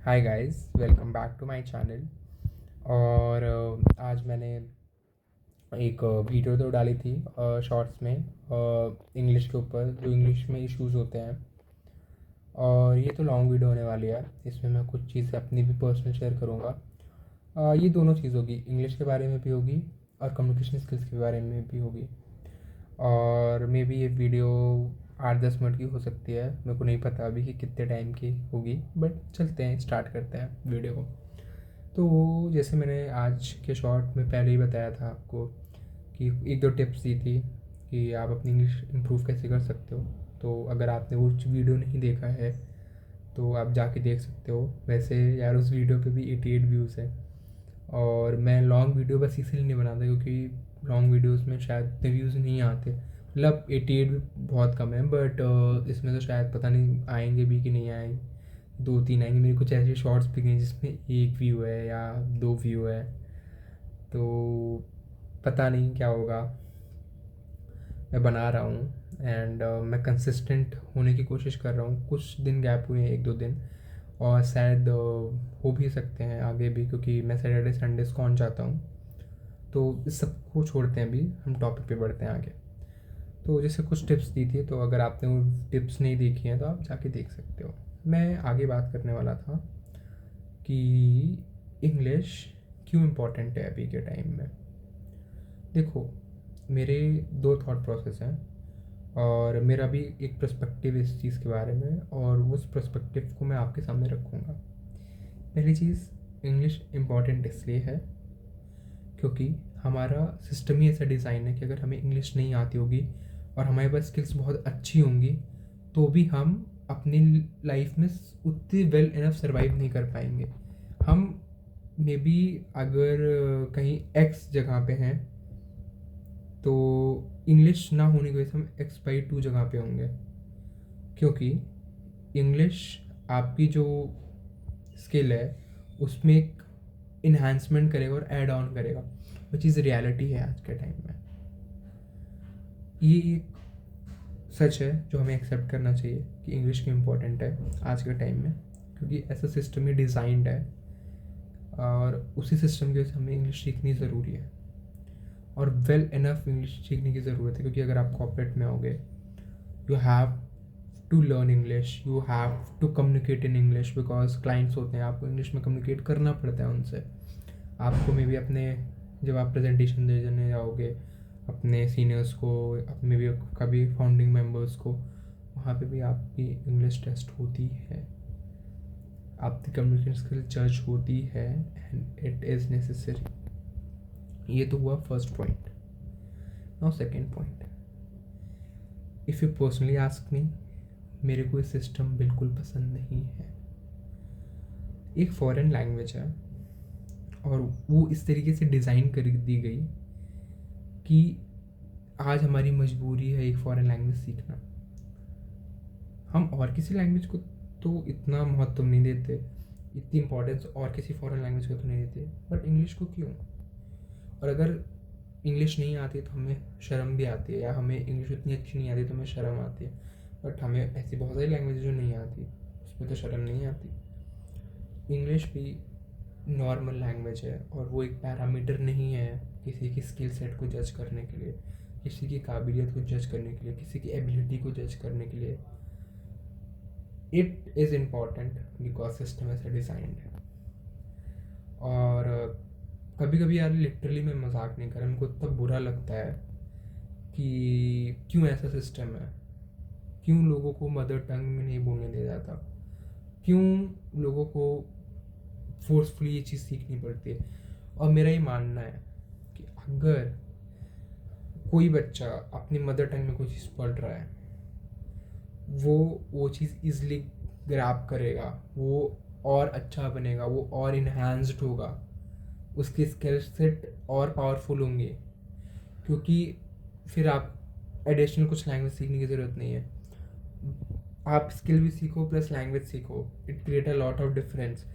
Hi guys, welcome back to my channel. और आज मैंने एक वीडियो तो डाली थी शॉर्ट्स में इंग्लिश के ऊपर, जो इंग्लिश में इश्यूज़ होते हैं। और ये तो लॉन्ग वीडियो होने वाली है। इसमें मैं कुछ चीज़ें अपनी भी पर्सनल शेयर करूँगा। ये दोनों चीज़ होगी, इंग्लिश के बारे में भी होगी और कम्युनिकेशन स्किल्स के बारे में भी होगी। और मे बी ये वीडियो 8-10 मिनट की हो सकती है, मेरे को नहीं पता अभी कि कितने टाइम की होगी, बट चलते हैं, स्टार्ट करते हैं वीडियो को। तो जैसे मैंने आज के शॉर्ट में पहले ही बताया था आपको कि एक दो टिप्स दी थी कि आप अपनी इंग्लिश इम्प्रूव कैसे कर सकते हो। तो अगर आपने वो वीडियो नहीं देखा है तो आप जाके देख सकते हो। वैसे यार उस वीडियो पे भी 88 व्यूज़ है। और मैं लॉन्ग वीडियो बस इसीलिए नहीं बनाता क्योंकि लॉन्ग वीडियोस में शायद इतने व्यूज़ नहीं आते। मतलब 88 भी बहुत कम है, बट इसमें तो शायद पता नहीं आएंगे भी कि नहीं आएंगे। 2-3 आएंगे। मेरे कुछ ऐसे शॉर्ट्स भी गए जिसमें 1 व्यू है या 2 व्यू है, तो पता नहीं क्या होगा। मैं बना रहा हूँ एंड मैं कंसिस्टेंट होने की कोशिश कर रहा हूँ। कुछ दिन गैप हुए हैं, 1-2 दिन, और शायद हो भी सकते हैं आगे भी, क्योंकि मैं सैटरडे संडेज़ को ऑन जाता हूँ। तो इस सब को छोड़ते हैं, अभी हम टॉपिक पे बढ़ते हैं आगे। तो जैसे कुछ टिप्स दी थी, तो अगर आपने वो टिप्स नहीं देखी हैं तो आप जाके देख सकते हो। मैं आगे बात करने वाला था कि इंग्लिश क्यों इम्पोर्टेंट है अभी के टाइम में। देखो, मेरे दो थॉट प्रोसेस हैं और मेरा भी एक पर्सपेक्टिव इस चीज़ के बारे में, और उस पर्सपेक्टिव को मैं आपके सामने रखूँगा। पहली चीज़, इंग्लिश इम्पॉर्टेंट इसलिए है क्योंकि हमारा सिस्टम ही ऐसा डिज़ाइन है कि अगर हमें इंग्लिश नहीं आती होगी और हमारे पास स्किल्स बहुत अच्छी होंगी तो भी हम अपनी लाइफ में उतनी वेल इनफ सर्वाइव नहीं कर पाएंगे। हम मे बी अगर कहीं एक्स जगह पे हैं तो इंग्लिश ना होने की वजह से हम x/2 जगह पे होंगे, क्योंकि इंग्लिश आपकी जो स्किल है उसमें एक इन्हांसमेंट करेगा और ऐड ऑन करेगा। वो चीज़ रियलिटी है आज के टाइम में। ये एक सच है जो हमें एक्सेप्ट करना चाहिए कि इंग्लिश क्यों इम्पोर्टेंट है आज के टाइम में, क्योंकि ऐसा सिस्टम ही डिज़ाइंड है और उसी सिस्टम की वजह से हमें इंग्लिश सीखनी ज़रूरी है और वेल इनफ इंग्लिश सीखने की ज़रूरत है। क्योंकि अगर आप कॉर्पोरेट में होगे, you have to learn English, you have to communicate in English, because clients होते हैं, आपको इंग्लिश में कम्युनिकेट करना पड़ता है उनसे। आपको मे बी अपने, जब आप प्रेजेंटेशन देने जाओगे अपने सीनियर्स को, अपने भी कभी फाउंडिंग मेंबर्स को, वहाँ पे भी आपकी इंग्लिश टेस्ट होती है, आपकी कम्युनिकेशन स्किल जज होती है, एंड इट इज़ नेसेसरी। ये तो हुआ first point. Now second point, if you personally ask me, मेरे को ये सिस्टम बिल्कुल पसंद नहीं है। एक फॉरेन लैंग्वेज है और वो इस तरीके से डिज़ाइन कर दी गई कि आज हमारी मजबूरी है एक फॉरेन लैंग्वेज सीखना। हम और किसी लैंग्वेज को तो इतना महत्व नहीं देते, इतनी इम्पोर्टेंस और किसी फॉरेन लैंग्वेज को तो नहीं देते, बट इंग्लिश को क्यों? और अगर इंग्लिश नहीं आती तो हमें शर्म भी आती है, या हमें इंग्लिश इतनी अच्छी नहीं आती तो हमें शर्म आती है। बट हमें ऐसी बहुत सारी लैंग्वेज जो नहीं आती, उसमें तो शर्म नहीं आती। इंग्लिश भी नॉर्मल लैंग्वेज है और वो एक पैरामीटर नहीं है किसी की स्किल सेट को जज करने के लिए, किसी की काबिलियत को जज करने के लिए, किसी की एबिलिटी को जज करने के लिए। It is important because system ऐसा डिज़ाइंड है। और कभी कभी यार लिटरली मैं मजाक नहीं कर रहा, मेरे को इतना बुरा लगता है कि क्यों ऐसा सिस्टम है, क्यों लोगों को मदर टंग में नहीं बोलने दिया जाता, क्यों लोगों को फोर्सफुली ये चीज़ सीखनी पड़ती है। और मेरा ये मानना है कि अगर कोई बच्चा अपनी मदर टंग में कोई चीज़ पढ़ रहा है, वो चीज़ ईजिली ग्रैब करेगा, वो और अच्छा बनेगा, वो और इन्हांस्ड होगा, उसके स्किल सेट और पावरफुल होंगे, क्योंकि फिर आप एडिशनल कुछ लैंग्वेज सीखने की ज़रूरत नहीं है। आप स्किल भी सीखो प्लस लैंग्वेज सीखो, it create a lot of difference.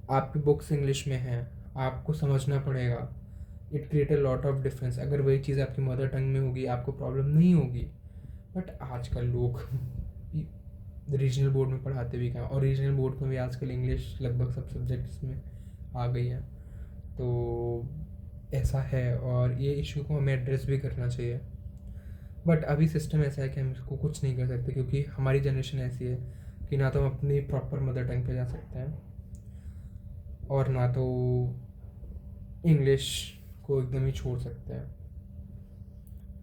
आपकी बुक्स इंग्लिश में हैं, आपको समझना पड़ेगा, it create a lot of difference. अगर वही चीज़ आपकी मदर टंग में होगी आपको प्रॉब्लम नहीं होगी। बट आजकल लोग रीजनल बोर्ड में पढ़ाते भी कहाँ, और रीजनल बोर्ड में भी आजकल इंग्लिश लगभग सब सब्जेक्ट्स में आ गई है। तो ऐसा है, और ये इशू को हमें एड्रेस भी करना चाहिए। बट अभी सिस्टम ऐसा है कि हम इसको कुछ नहीं कर सकते, क्योंकि हमारी जनरेशन ऐसी है कि ना तो हम अपनी प्रॉपर मदर टंग पे जा सकते हैं, और ना तो इंग्लिश को एकदम ही छोड़ सकते हैं,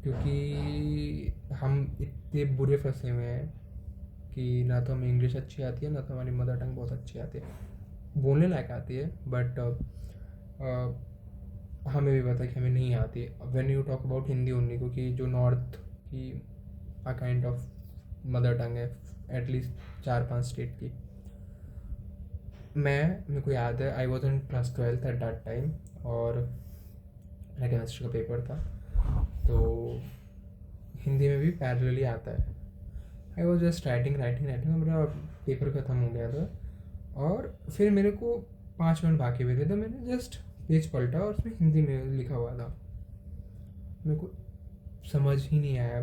क्योंकि हम इतने बुरे फंसे हुए हैं कि ना तो हमें इंग्लिश अच्छी आती है, ना तो हमारी मदर टंग बहुत अच्छी आती है। बोलने लायक आती है, बट हमें भी पता है कि हमें नहीं आती है। When you talk about Hindi only, क्योंकि जो नॉर्थ की a kind of mother tongue है, एटलीस्ट 4-5 स्टेट की। मेरे को याद है, I was in class 12th at that time, और मेरा केमिस्ट्री का पेपर था, तो हिंदी में भी पैरेलली आता है। आई वॉज जस्ट राइटिंग, मेरा पेपर ख़त्म हो गया था, और फिर मेरे को 5 मिनट बाकी हुए थे, तो मैंने जस्ट पेज पलटा और उसमें हिंदी में लिखा हुआ था। मेरे को समझ ही नहीं आया,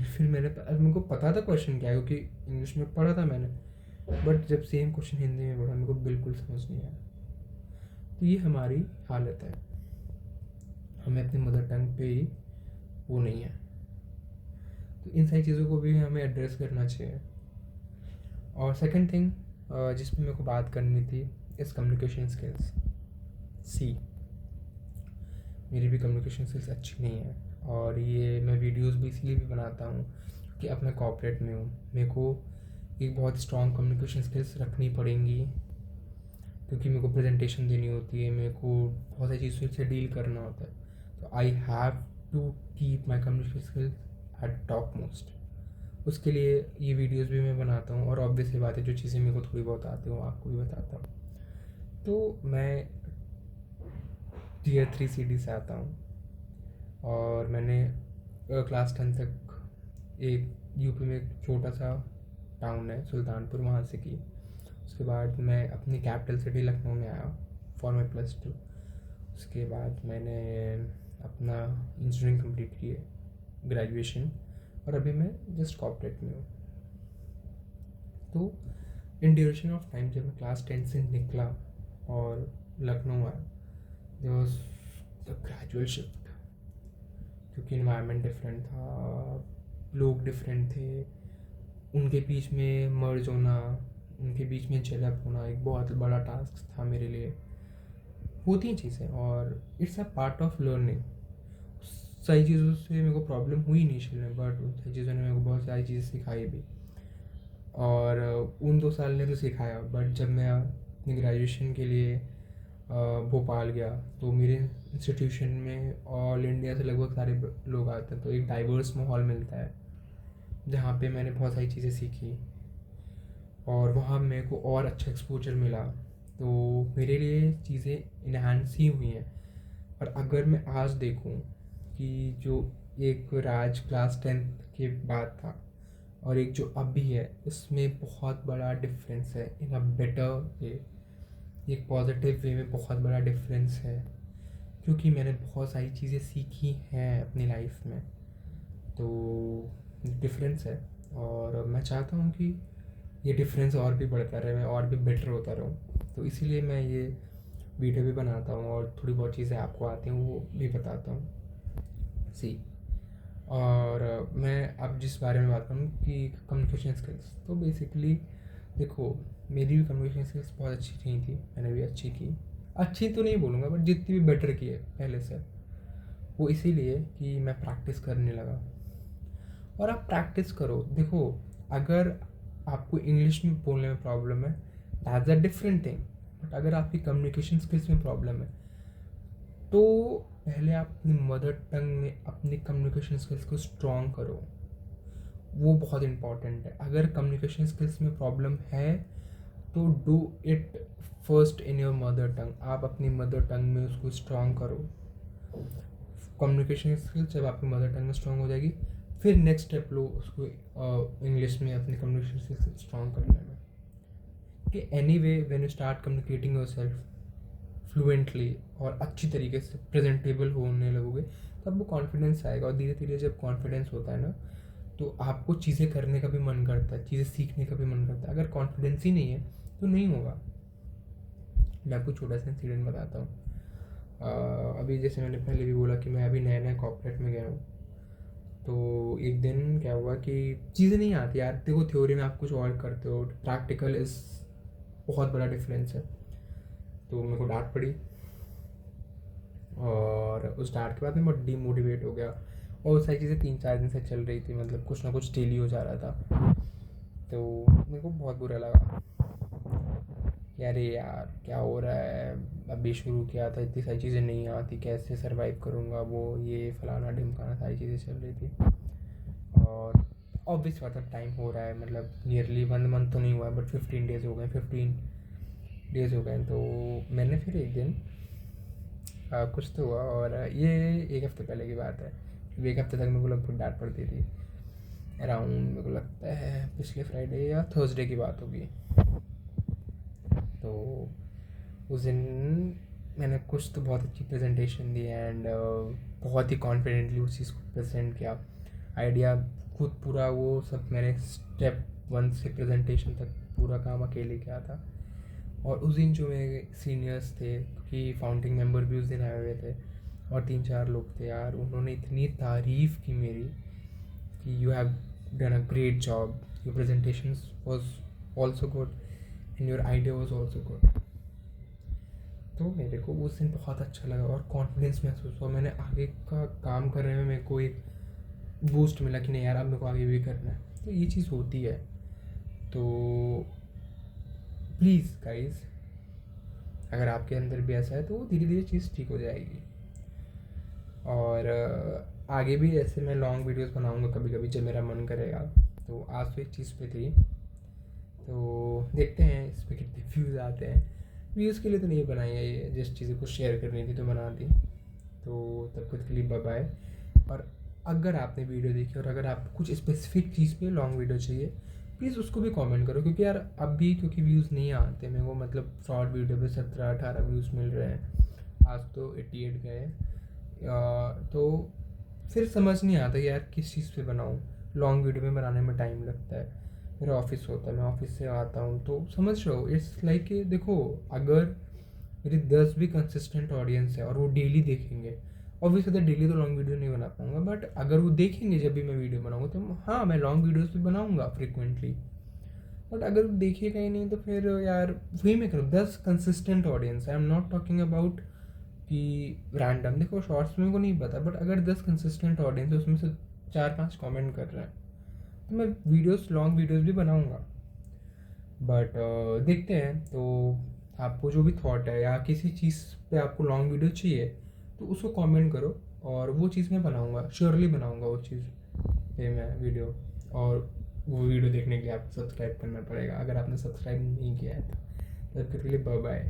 फिर मेरे को पता था क्वेश्चन क्या है, क्योंकि इंग्लिश में पढ़ा था मैंने, बट जब सेम क्वेश्चन हिंदी में पढ़ा मेरे को बिल्कुल समझ नहीं आया। तो ये हमारी हालत है, हमें अपनी मदर टंग पे ही वो नहीं है। तो इन सारी चीज़ों को भी हमें एड्रेस करना चाहिए। और सेकंड थिंग जिसमें मेरे को बात करनी थी, इस कम्युनिकेशन स्किल्स। मेरी भी कम्युनिकेशन स्किल्स अच्छी नहीं है, और ये मैं वीडियोस भी इसलिए भी बनाता हूँ कि अब मैं कॉर्पोरेट में हूँ, मेरे को एक बहुत स्ट्रॉन्ग कम्युनिकेशन स्किल्स रखनी पड़ेंगी, क्योंकि मेरे को प्रेजेंटेशन देनी होती है, मेरे को बहुत सारी चीज़ों से डील करना होता है। तो I have to keep my communication skills at top most. उसके लिए ये वीडियोस भी मैं बनाता हूँ, और ऑब्वियसली बात है, जो चीज़ें मेरे को थोड़ी बहुत आती हैं वो आपको भी बताता हूँ। तो मैं Tier 3 सिटी से आता हूँ, और मैंने क्लास 10 तक एक यूपी में एक छोटा सा टाउन है सुल्तानपुर, वहाँ से की। उसके बाद मैं अपनी कैपिटल सिटी लखनऊ में आया फॉर माई +2। उसके बाद मैंने अपना इंजीनियरिंग कंप्लीट की है, ग्रेजुएशन, और अभी मैं जस्ट कॉर्पोरेट में हूँ। तो इन ड्यूरेशन ऑफ टाइम, जब मैं क्लास 10 से निकला और लखनऊ आया, there was the gradual shift, क्योंकि इन्वायरमेंट डिफरेंट था, लोग डिफरेंट थे, उनके बीच में मर्ज होना, उनके बीच में जेलअप होना एक बहुत बड़ा टास्क था मेरे लिए। होती हैं चीज़ें, और it's a part of learning. सही चीज़ों से मेरे को प्रॉब्लम हुई इनिशियल में, बट उन सही चीज़ों ने मेरे को बहुत सारी चीज़ें सिखाई भी, और उन 2 साल ने तो सिखाया। बट जब मैं अपनी ग्रेजुएशन के लिए भोपाल गया, तो मेरे इंस्टीट्यूशन में ऑल इंडिया से लगभग सारे लोग आते हैं, तो एक डाइवर्स माहौल मिलता है, जहाँ पे मैंने बहुत सारी चीज़ें सीखी, और वहाँ मेरे को और अच्छा एक्सपोजर मिला। तो मेरे लिए चीज़ें इन्हांस ही हुई हैं। और अगर मैं आज देखूं कि जो एक राज क्लास 10 के बाद था और एक जो अभी है, उसमें बहुत बड़ा डिफरेंस है, इन अ बेटर वे, एक पॉजिटिव वे में बहुत बड़ा डिफरेंस है, क्योंकि मैंने बहुत सारी चीज़ें सीखी हैं अपनी लाइफ में। तो डिफरेंस है, और मैं चाहता हूँ कि ये डिफरेंस और भी बढ़ता रहे, मैं और भी बेटर होता रहूँ। तो इसीलिए मैं ये वीडियो भी बनाता हूँ, और थोड़ी बहुत चीज़ें आपको आती हैं वो भी बताता हूँ। और मैं अब जिस बारे में बात करूँ कि कम्युनिकेशन स्किल्स, तो बेसिकली देखो, मेरी भी कम्युनिकेशन स्किल्स बहुत अच्छी नहीं थी, मैंने भी अच्छी तो नहीं बोलूँगा, बट जितनी भी बेटर की है पहले से, वो इसीलिए कि मैं प्रैक्टिस करने लगा। और आप प्रैक्टिस करो, देखो, अगर आपको इंग्लिश में बोलने में प्रॉब्लम है, that's a different thing, but अगर आपकी कम्युनिकेशन स्किल्स में प्रॉब्लम है, तो पहले आप अपनी मदर टंग में अपनी कम्युनिकेशन स्किल्स को स्ट्रॉन्ग करो, वो बहुत इम्पॉर्टेंट है। अगर कम्युनिकेशन स्किल्स में प्रॉब्लम है, तो do it first in your mother tongue, आप अपनी मदर टंग में उसको स्ट्रॉन्ग करो। कम्युनिकेशन स्किल्स जब आपकी मदर टंग में स्ट्रॉन्ग हो जाएगी, फिर नेक्स्ट स्टेप लो उसको इंग्लिश में अपनी कम्युनिकेशन स्किल्स स्ट्रॉन्ग करने में। कि any way when you start communicating your self fluently और अच्छी तरीके से प्रेजेंटेबल होने लगोगे, तब वो कॉन्फिडेंस आएगा, और धीरे धीरे जब कॉन्फिडेंस होता है ना, तो आपको चीज़ें करने का भी मन करता है, चीज़ें सीखने का भी मन करता है। अगर कॉन्फिडेंस ही नहीं है तो नहीं होगा। मैं आपको छोटा सा इंसिडेंट बताता हूँ। अभी जैसे मैंने पहले भी बोला कि मैं अभी नया नया कॉर्पोरेट में गया हूँ। तो एक दिन क्या हुआ कि चीज़ें नहीं आती यार। देखो, थ्योरी में आप कुछ और करते हो, प्रैक्टिकल इस बहुत बड़ा डिफरेंस है। तो मेरे को डांट पड़ी, और उस डांट के बाद मैं बहुत डीमोटिवेट हो गया। और वो सारी चीज़ें 3-4 दिन से चल रही थी, मतलब कुछ ना कुछ डेली हो जा रहा था। तो मेरे को बहुत बुरा लगा कि अरे यार क्या हो रहा है, अभी शुरू किया था, इतनी सारी चीज़ें नहीं आती, कैसे सरवाइव करूँगा, वो ये फलाना ढिमकाना सारी चीज़ें चल रही थी। और ऑब्वियस बात है, टाइम हो रहा है, मतलब नियरली 1 मंथ तो नहीं हुआ है, बट 15 डेज़ हो गए, 15 डेज़ हो गए। तो मैंने फिर एक दिन कुछ तो हुआ, और ये 1 हफ्ते पहले की बात है। 1 हफ्ते तक मेरे को लगभग डांट पड़ती थी। अराउंड मेरे को लगता है पिछले फ्राइडे या थर्सडे की बात होगी। तो उस दिन मैंने कुछ तो बहुत अच्छी प्रेजेंटेशन दी, एंड बहुत ही कॉन्फिडेंटली उस चीज़ को प्रेजेंट किया। आइडिया खुद पूरा, वो सब मैंने स्टेप 1 से प्रेजेंटेशन तक पूरा काम अकेले किया था। और उस दिन जो मेरे सीनियर्स थे, क्योंकि फाउंडिंग मेंबर भी उस दिन आए हुए थे, और 3-4 लोग थे यार, उन्होंने इतनी तारीफ़ की मेरी कि you have done a great job, your presentation was also good and your idea was also good. तो मेरे को उस दिन बहुत अच्छा लगा और कॉन्फिडेंस महसूस हुआ। मैंने आगे का काम करने में मेरे को एक बूस्ट मिला कि नहीं यार, अब मेरे को आगे भी करना है। तो ये चीज़ होती है। तो प्लीज़ गाइज, अगर आपके अंदर भी ऐसा है तो धीरे धीरे चीज़ ठीक हो जाएगी। और आगे भी ऐसे मैं लॉन्ग वीडियोस बनाऊंगा कभी कभी जब मेरा मन करेगा। तो आज तो एक चीज़ पे थी, तो देखते हैं इस पर कितने व्यूज़ आते हैं। व्यूज़ के लिए तो नहीं बनाई है ये, जिस चीज़ें को शेयर करनी थी तो बना दी। तो तब खुद के लिए बाय बाय। और अगर आपने वीडियो देखी और अगर आपको कुछ स्पेसिफिक चीज़ पे लॉन्ग वीडियो चाहिए, प्लीज़ उसको भी कमेंट करो, क्योंकि यार अभी क्योंकि व्यूज़ नहीं आते मेरे को, मतलब शॉर्ट वीडियो पे 17-18 व्यूज़ मिल रहे हैं, आज तो 88 गए। तो फिर समझ नहीं आता यार किस चीज़ पे बनाऊँ। लॉन्ग वीडियो में बनाने में टाइम लगता है, मेरा ऑफिस होता है, मैं ऑफिस से आता हूँ, तो समझ रहे हो, इट्स लाइक कि देखो, अगर मेरी 10 भी कंसिस्टेंट ऑडियंस है और वो डेली देखेंगे, ऑब्वियसली डेली तो लॉन्ग वीडियो नहीं बना पाऊंगा, बट अगर वो देखेंगे जब भी मैं वीडियो बनाऊंगा तो हाँ, मैं लॉन्ग वीडियोस भी बनाऊंगा फ्रिक्वेंटली। बट अगर देखिएगा ही नहीं तो फिर यार वही मैं करूँ। 10 consistent audience, I am not talking about कि रैंडम। देखो, शॉर्ट्स में को नहीं पता, बट अगर 10 कंसिस्टेंट ऑडियंस है, उसमें से 4-5 कमेंट कर रहे हैं, तो मैं वीडियोस, लॉन्ग वीडियोस भी बनाऊंगा। बट देखते हैं। तो आपको जो भी थॉट है या किसी चीज़ पे आपको लॉन्ग वीडियो चाहिए तो उसको कमेंट करो, और वो चीज़ मैं बनाऊंगा, श्योरली बनाऊंगा वो चीज़ पे मैं वीडियो। और वो वीडियो देखने के लिए आपको सब्सक्राइब करना पड़ेगा, अगर आपने सब्सक्राइब नहीं किया है तो। तब तक के लिए बाय बाय।